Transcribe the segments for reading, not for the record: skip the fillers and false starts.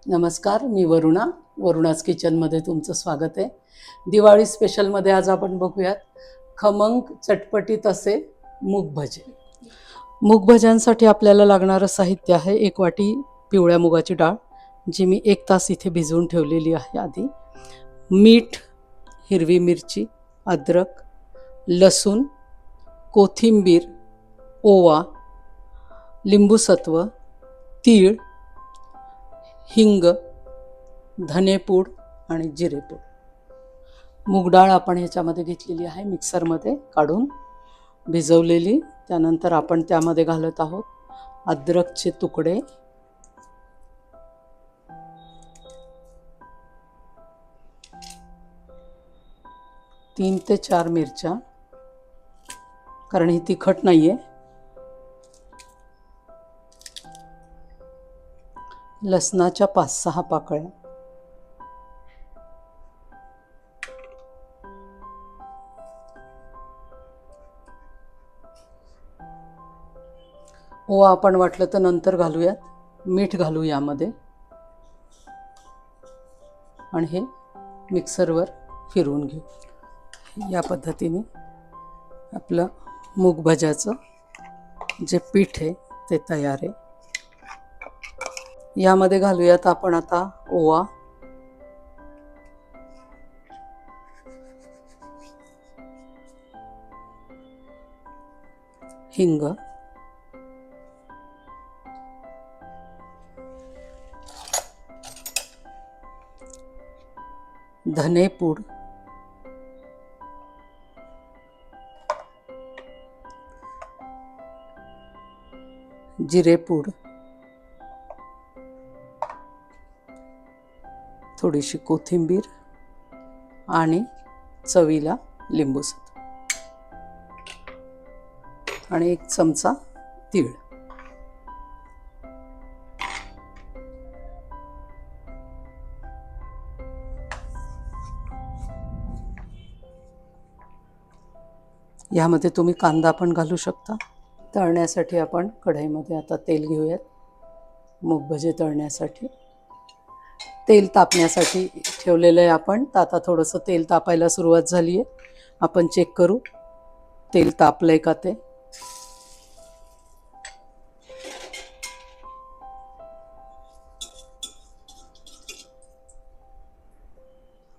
नमस्कार, मी वरुणाच किचनमध्ये तुमचं स्वागत आहे. दिवाळी स्पेशलमध्ये आज आपण बघूयात खमंग चटपटीत असे मूग भजे. मूग भज्यांसाठी आपल्याला लागणारं साहित्य आहे 1 वाटी पिवळ्या मुगाची डाळ, जी मी 1 तास इथे भिजवून ठेवलेली आहे आधी. मीठ, हिरवी मिरची, अद्रक, लसूण, कोथिंबीर, ओवा, लिंबूसत्व, तीळ, हिंग, धनेपूड आणि जिरेपूड. मूग डाळ आपण ह्याच्यामध्ये घेतलेली आहे मिक्सरमध्ये काढून भिजवलेली. त्यानंतर आपण त्यामध्ये घालत आहोत अद्रकचे तुकडे, तीन ते 4 मिरच्या, कारण ही तिखट नाहीये. लसणाच्या 5-6 पाकळ्या, ओवा आपण वाटलं तर नंतर घालूयात. मीठ घालू यामध्ये आणि हे मिक्सरवर फिरवून घेऊ. या पद्धतीने आपलं मूग भज्याचं जे पीठ आहे ते तयार आहे. यामध्ये घालूयात आपण आता ओवा, हिंग, धनेपूड, जिरेपूड, थोडीशी कोथिंबीर आणि चवीला लिंबूसत्व आणि 1 चमचा तीळ. यामध्ये तुम्ही कांदा पण घालू शकता. तळण्यासाठी आपण कढईमध्ये आता तेल घेऊयात. मूग भजे तळण्यासाठी तेल तापण्यासाठी ठेवलेलं आहे आपण. तर आता थोडंसं तेल तापायला सुरुवात झाली आहे. आपण चेक करू तेल तापलंय का ते.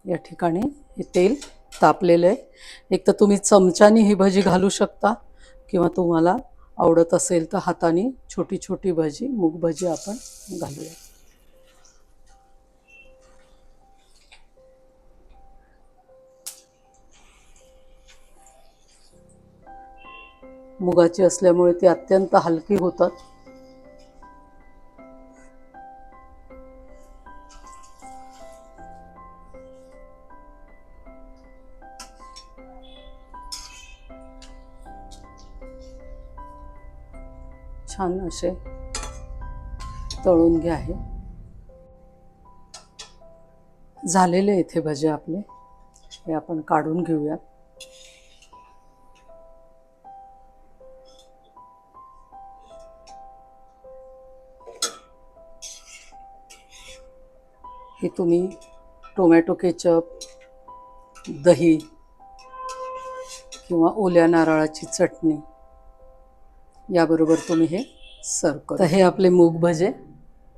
या ठिकाणी हे तेल तापलेलं आहे. एक तर तुम्ही चमच्याने ही भजी घालू शकता किंवा तुम्हाला आवडत असेल तर हाताने छोटी छोटी भजी, मूग भजी आपण घालूया. मुगाची असल्यामुळे ती अत्यंत हलकी होतात. छान असे तळून घ्या. आहे झालेले इथे भजे आपले, हे आपण काढून घेऊया. हे तुम्ही टोमॅटो केचप, दही किंवा ओल्या नारळाची चटणी याबरोबर तुम्ही हे सर्व करा. तर हे आपले मूग भजे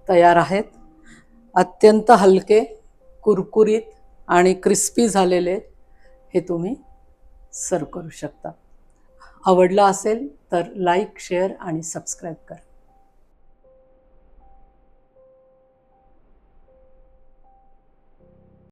तयार आहेत. अत्यंत हलके, कुरकुरीत आणि क्रिस्पी झालेले हे तुम्ही सर्व करू शकता. आवडलं असेल तर लाईक, शेअर आणि सबस्क्राईब करा.